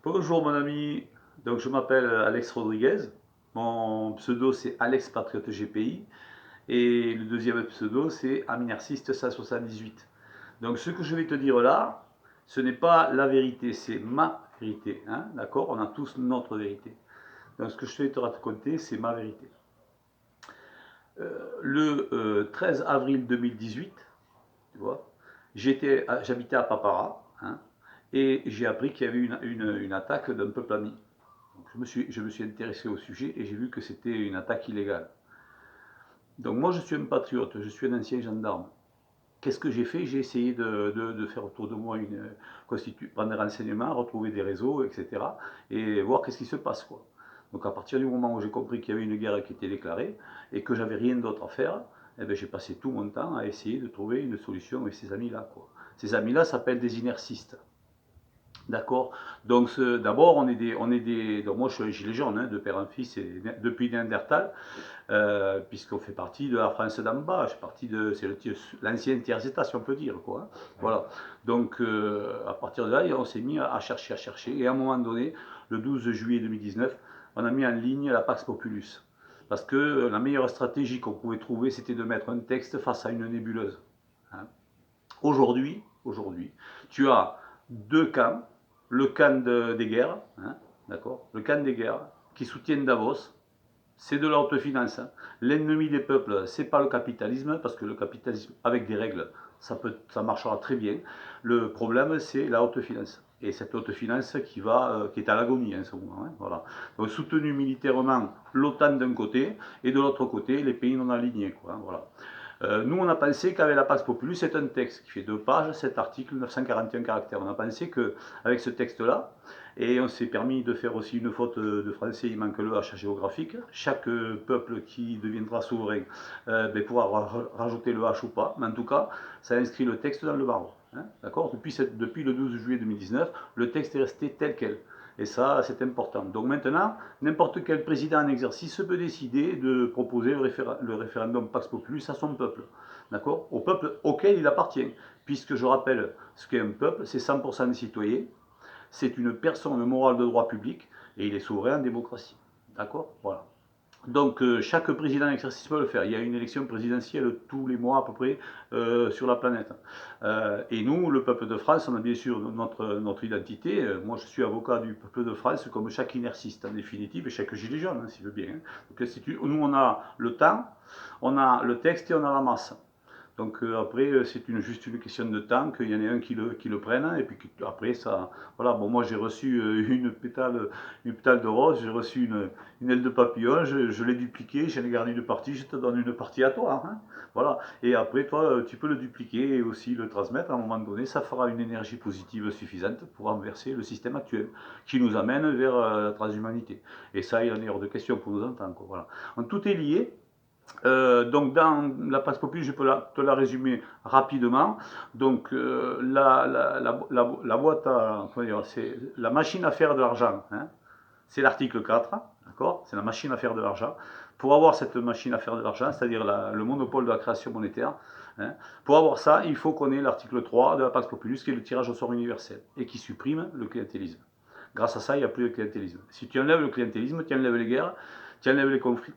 Bonjour mon ami, donc je m'appelle Alex Rodriguez, mon pseudo c'est Alex Patriote GPI et le deuxième pseudo c'est Aminarciste 178. Donc ce que je vais te dire là, ce n'est pas la vérité, c'est ma vérité, hein, d'accord? On a tous notre vérité. Donc ce que je vais te raconter, c'est ma vérité. Le 13 avril 2018, tu vois, j'habitais à Papara, hein, et j'ai appris qu'il y avait une attaque d'un peuple ami. Donc je me suis intéressé au sujet et j'ai vu que c'était une attaque illégale. Donc moi je suis un patriote, je suis un ancien gendarme. Qu'est-ce que j'ai fait? J'ai essayé de faire autour de moi prendre des renseignements, retrouver des réseaux, etc. et voir qu'est-ce qui se passe, quoi. Donc à partir du moment où j'ai compris qu'il y avait une guerre qui était déclarée et que j'avais rien d'autre à faire, eh ben, j'ai passé tout mon temps à essayer de trouver une solution avec ces amis-là, quoi. Ces amis-là s'appellent des inercistes. D'accord. Donc d'abord donc moi je suis un gilet jaune, hein, de père en fils et depuis Néandertal, puisqu'on fait partie de la France d'en bas, c'est l'ancien tiers-état si on peut dire, quoi, hein. Voilà. Donc à partir de là, on s'est mis à chercher, et à un moment donné, le 12 juillet 2019, on a mis en ligne la Pax Populus. Parce que la meilleure stratégie qu'on pouvait trouver, c'était de mettre un texte face à une nébuleuse, hein. Aujourd'hui, tu as deux camps, le camp des guerres, hein, d'accord, le camp des guerres qui soutiennent Davos, c'est de la haute finance, hein. L'ennemi des peuples, c'est pas le capitalisme, parce que le capitalisme avec des règles, ça marchera très bien. Le problème, c'est la haute finance. Et cette haute finance qui est à l'agonie en ce moment, hein, voilà. Donc soutenu militairement l'OTAN d'un côté, et de l'autre côté, les pays non alignés, quoi, hein, voilà. Nous, on a pensé qu'avec la Pax Populi, c'est un texte qui fait 2 pages, cet article, 941 caractères. On a pensé qu'avec ce texte-là, et on s'est permis de faire aussi une faute de français, il manque le H géographique. Chaque peuple qui deviendra souverain pourra rajouter le H ou pas, mais en tout cas, ça inscrit le texte dans le marbre, hein, d'accord? Depuis le 12 juillet 2019, le texte est resté tel quel. Et ça, c'est important. Donc maintenant, n'importe quel président en exercice peut décider de proposer le référendum Pax Populus à son peuple. D'accord? Au peuple auquel il appartient. Puisque je rappelle ce qu'est un peuple, c'est 100% des citoyens, c'est une personne morale de droit public et il est souverain en démocratie. D'accord? Voilà. Donc chaque président en exercice peut le faire. Il y a une élection présidentielle tous les mois à peu près sur la planète. Et nous, le peuple de France, on a bien sûr notre identité. Moi, je suis avocat du peuple de France, comme chaque inertiste en définitive, et chaque gilet jaune, hein, s'il veut bien, hein. Donc, nous, on a le temps, on a le texte et on a la masse. Donc après, c'est juste une question de temps qu'il y en ait un qui le prenne, et puis après, ça. Voilà, bon, moi j'ai reçu une pétale de rose, j'ai reçu une aile de papillon, je l'ai dupliqué, j'en ai gardé une partie, je te donne une partie à toi, hein. Voilà, et après, toi, tu peux le dupliquer et aussi le transmettre. À un moment donné, ça fera une énergie positive suffisante pour renverser le système actuel, qui nous amène vers la transhumanité. Et ça, il en est hors de question pour nous entendre, quoi. Voilà. Donc, tout est lié. Donc dans la passe populaire, je peux te la résumer rapidement. Donc la boîte à, c'est la machine à faire de l'argent, hein. C'est l'article 4, d'accord? C'est la machine à faire de l'argent. Pour avoir cette machine à faire de l'argent, c'est-à-dire le monopole de la création monétaire, hein, pour avoir ça, il faut qu'on ait l'article 3 de la Pax Populus, qui est le tirage au sort universel, et qui supprime le clientélisme. Grâce à ça, il n'y a plus de clientélisme. Si tu enlèves le clientélisme, tu enlèves les guerres, tu enlèves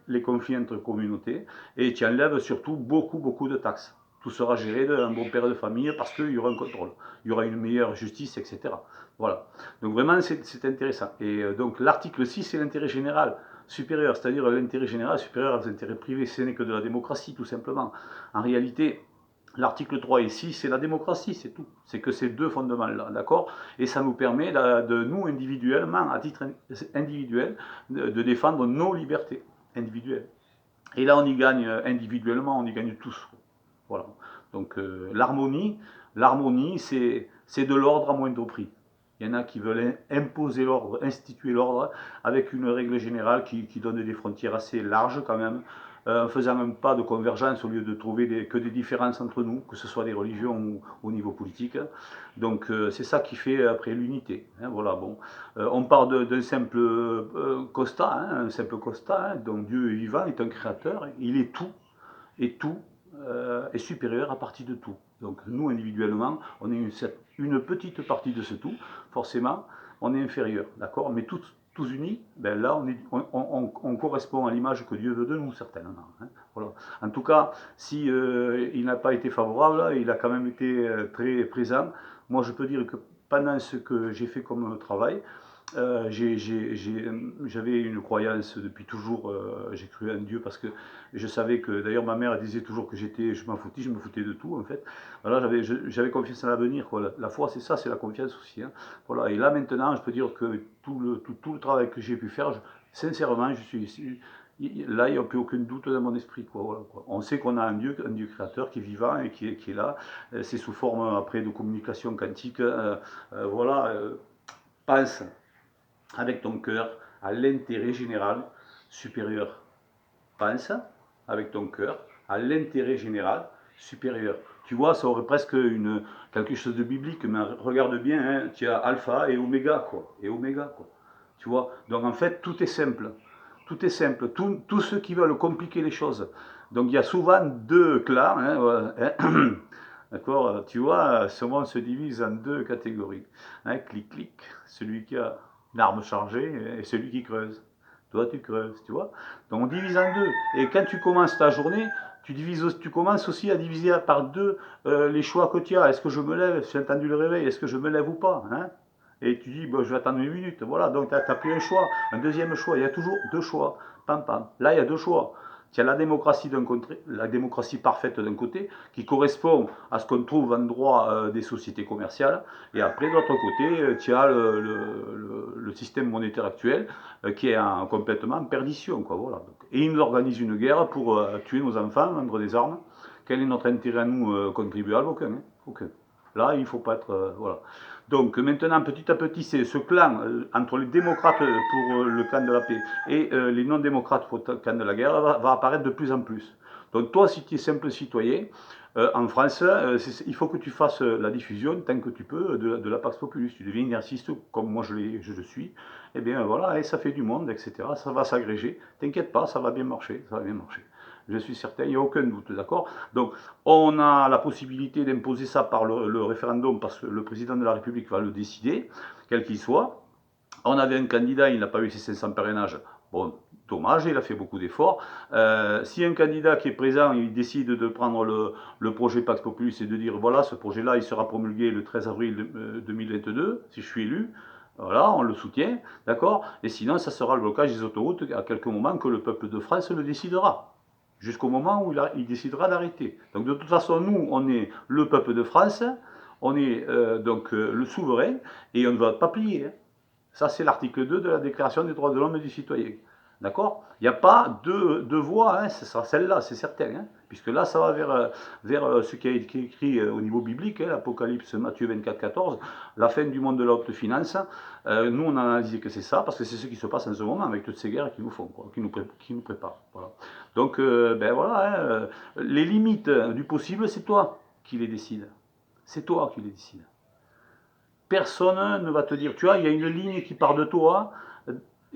les conflits entre communautés, et tu enlèves surtout beaucoup de taxes. Tout sera géré d'un bon père de famille parce qu'il y aura un contrôle, il y aura une meilleure justice, etc. Voilà. Donc vraiment, c'est intéressant. Et donc l'article 6, c'est l'intérêt général supérieur, c'est-à-dire l'intérêt général supérieur aux intérêts privés. Ce n'est que de la démocratie, tout simplement. En réalité, l'article 3 et 6, c'est la démocratie, c'est tout. C'est que ces deux fondements-là, d'accord? Et ça nous permet, nous, individuellement, à titre individuel, de défendre nos libertés individuelles. Et là, on y gagne individuellement, on y gagne tous. Voilà. Donc l'harmonie, c'est de l'ordre à moindre prix. Il y en a qui veulent imposer l'ordre, instituer l'ordre, avec une règle générale qui donne des frontières assez larges quand même, en faisant un pas de convergence au lieu de trouver que des différences entre nous, que ce soit des religions ou au niveau politique. Donc c'est ça qui fait après l'unité, hein, voilà, bon. On part d'un simple constat, hein, un simple constat, hein, donc Dieu est vivant, est un créateur, il est tout, et tout est supérieur à partir de tout. Donc nous, individuellement, on est une petite partie de ce tout, forcément. on est inférieur, d'accord? Mais tous unis, ben là, on correspond à l'image que Dieu veut de nous, certainement. Hein, voilà. En tout cas, si il n'a pas été favorable, il a quand même été très présent. Moi, je peux dire que pendant ce que j'ai fait comme travail, j'avais une croyance depuis toujours, j'ai cru en Dieu parce que je savais que, d'ailleurs ma mère disait toujours que je me foutais de tout en fait. Voilà, j'avais confiance en l'avenir, quoi. La foi c'est ça, c'est la confiance aussi. Hein. Voilà, et là maintenant je peux dire que tout le travail que j'ai pu faire, sincèrement, là il n'y a plus aucun doute dans mon esprit. Quoi, voilà, quoi. On sait qu'on a un Dieu créateur qui est vivant et qui est là. C'est sous forme après de communication quantique. Voilà, pense avec ton cœur à l'intérêt général supérieur. Pense avec ton cœur à l'intérêt général supérieur. Tu vois, ça aurait presque quelque chose de biblique, mais regarde bien, hein, tu as alpha et oméga, quoi. Et oméga, quoi. Tu vois, donc en fait, tout est simple. Tout est simple. Tous ceux qui veulent compliquer les choses. Donc il y a souvent deux clans. Hein, voilà, hein. D'accord. Tu vois, ce monde se divise en deux catégories. Hein, clic, clic. Celui qui a l'arme chargée et celui qui creuse. Toi, tu creuses, tu vois. Donc on divise en deux. Et quand tu commences ta journée, tu commences aussi à diviser par deux les choix que tu as. Est-ce que je me lève? J'ai entendu le réveil. Est-ce que je me lève ou pas, hein? Et tu dis, bon, je vais attendre une minute. Voilà, donc tu n'as plus un choix, un deuxième choix. Il y a toujours deux choix. Pam, pam. Là, il y a deux choix. Tu as la démocratie d'un côté, la démocratie parfaite d'un côté, qui correspond à ce qu'on trouve en droit des sociétés commerciales. Et après, de l'autre côté, tu as le système monétaire actuel qui est complètement en perdition. Quoi, voilà. Et ils nous organisent une guerre pour tuer nos enfants, vendre des armes. Quel est notre intérêt à nous, contribuables? Aucun. Hein, aucun. Là, il ne faut pas être... voilà. Donc maintenant, petit à petit, c'est ce clan entre les démocrates pour le camp de la paix et les non-démocrates pour le camp de la guerre va apparaître de plus en plus. Donc toi, si tu es simple citoyen, en France, il faut que tu fasses la diffusion, tant que tu peux, de la Pax Populi. Tu deviens exerciste comme moi je le suis, et bien voilà, et ça fait du monde, etc. Ça va s'agréger. T'inquiète pas, ça va bien marcher, ça va bien marcher. Je suis certain, il n'y a aucun doute, d'accord? Donc, on a la possibilité d'imposer ça par le référendum, parce que le président de la République va le décider, quel qu'il soit. On avait un candidat, il n'a pas eu ses 500 parrainages. Bon, dommage, il a fait beaucoup d'efforts. Si un candidat qui est présent, il décide de prendre le projet Pax Populus et de dire, voilà, ce projet-là, il sera promulgué le 13 avril 2022, si je suis élu, voilà, on le soutient, d'accord? Et sinon, ça sera le blocage des autoroutes à quelques moments que le peuple de France le décidera jusqu'au moment où il décidera d'arrêter. Donc de toute façon, nous, on est le peuple de France, on est donc le souverain, et on ne va pas plier. Hein. Ça, c'est l'article 2 de la Déclaration des droits de l'homme et du citoyen. D'accord? Il n'y a pas deux voies, hein, ce sera celle-là, c'est certain. Hein, puisque là, ça va vers ce qui a été écrit au niveau biblique, hein, l'Apocalypse, Matthieu 24, 14, la fin du monde de la haute finance. Nous, on a analysé que c'est ça, parce que c'est ce qui se passe en ce moment avec toutes ces guerres qui nous font, quoi, qui nous préparent. Voilà. Donc, ben voilà, hein, les limites du possible, c'est toi qui les décides. C'est toi qui les décides. Personne ne va te dire, tu vois, il y a une ligne qui part de toi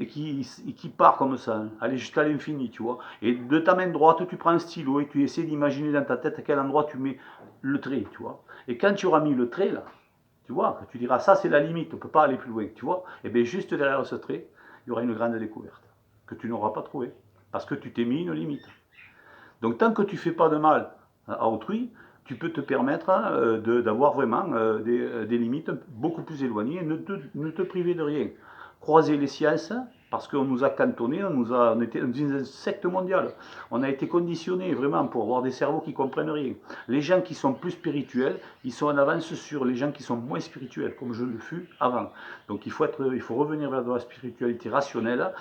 et qui part comme ça, hein, aller jusqu'à l'infini, tu vois. Et de ta main droite, tu prends un stylo et tu essaies d'imaginer dans ta tête à quel endroit tu mets le trait, tu vois. Et quand tu auras mis le trait, là, tu vois, tu diras, ça c'est la limite, on ne peut pas aller plus loin, tu vois. Et bien juste derrière ce trait, il y aura une grande découverte que tu n'auras pas trouvée, parce que tu t'es mis une limite. Donc tant que tu ne fais pas de mal à autrui, tu peux te permettre d'avoir vraiment des limites beaucoup plus éloignées, ne te priver de rien. Croiser les sciences, parce qu'on nous a cantonnés, on était dans une secte mondiale. On a été conditionnés vraiment pour avoir des cerveaux qui ne comprennent rien. Les gens qui sont plus spirituels, ils sont en avance sur les gens qui sont moins spirituels, comme je le fus avant. Donc il faut revenir vers de la spiritualité rationnelle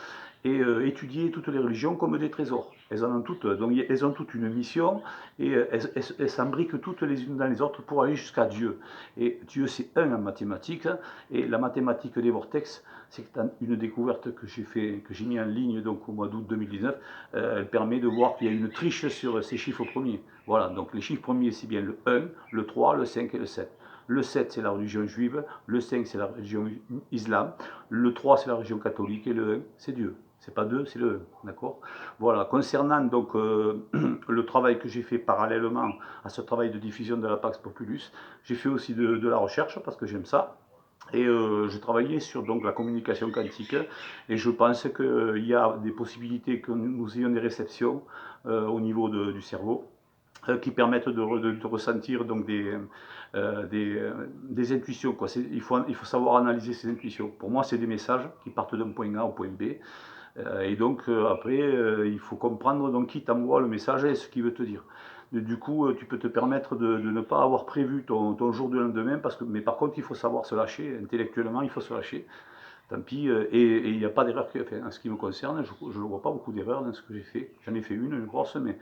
et étudier toutes les religions comme des trésors. Elles en ont toutes, donc elles ont toutes une mission et elles s'embriquent toutes les unes dans les autres pour aller jusqu'à Dieu. Et Dieu c'est un en mathématiques, et la mathématique des vortex, c'est une découverte que j'ai mis en ligne donc au mois d'août 2019. Elle permet de voir qu'il y a une triche sur ces chiffres premiers. Voilà, donc les chiffres premiers c'est bien le 1, le 3, le 5 et le 7. Le 7, c'est la religion juive, le 5, c'est la religion islam, le 3, c'est la religion catholique, et le 1, c'est Dieu. C'est pas 2, c'est le 1, d'accord? Voilà, concernant donc le travail que j'ai fait parallèlement à ce travail de diffusion de la Pax Populus, j'ai fait aussi de la recherche, parce que j'aime ça. Et j'ai travaillé sur donc, la communication quantique et je pense qu'il y a des possibilités que nous ayons des réceptions au niveau du cerveau qui permettent de ressentir donc des intuitions. Quoi. Il faut savoir analyser ces intuitions. Pour moi, c'est des messages qui partent d'un point A au point B. Et donc après, il faut comprendre donc, qui t'envoie le message et ce qu'il veut te dire. Du coup, tu peux te permettre de ne pas avoir prévu ton jour du lendemain, mais par contre, il faut savoir se lâcher, intellectuellement, il faut se lâcher. Tant pis, et il n'y a pas d'erreur. Enfin, en ce qui me concerne, je ne vois pas beaucoup d'erreurs dans ce que j'ai fait. J'en ai fait une grosse, mais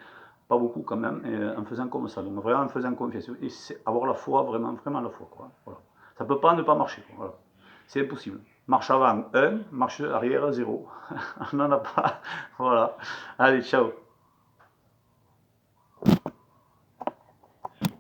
pas beaucoup quand même, en faisant comme ça. Donc vraiment en faisant confiance. Et c'est avoir la foi, vraiment, vraiment la foi. Quoi. Voilà. Ça ne peut pas ne pas marcher. Quoi. Voilà. C'est impossible. Marche avant 1, marche arrière 0. On n'en a pas. Voilà. Allez, ciao.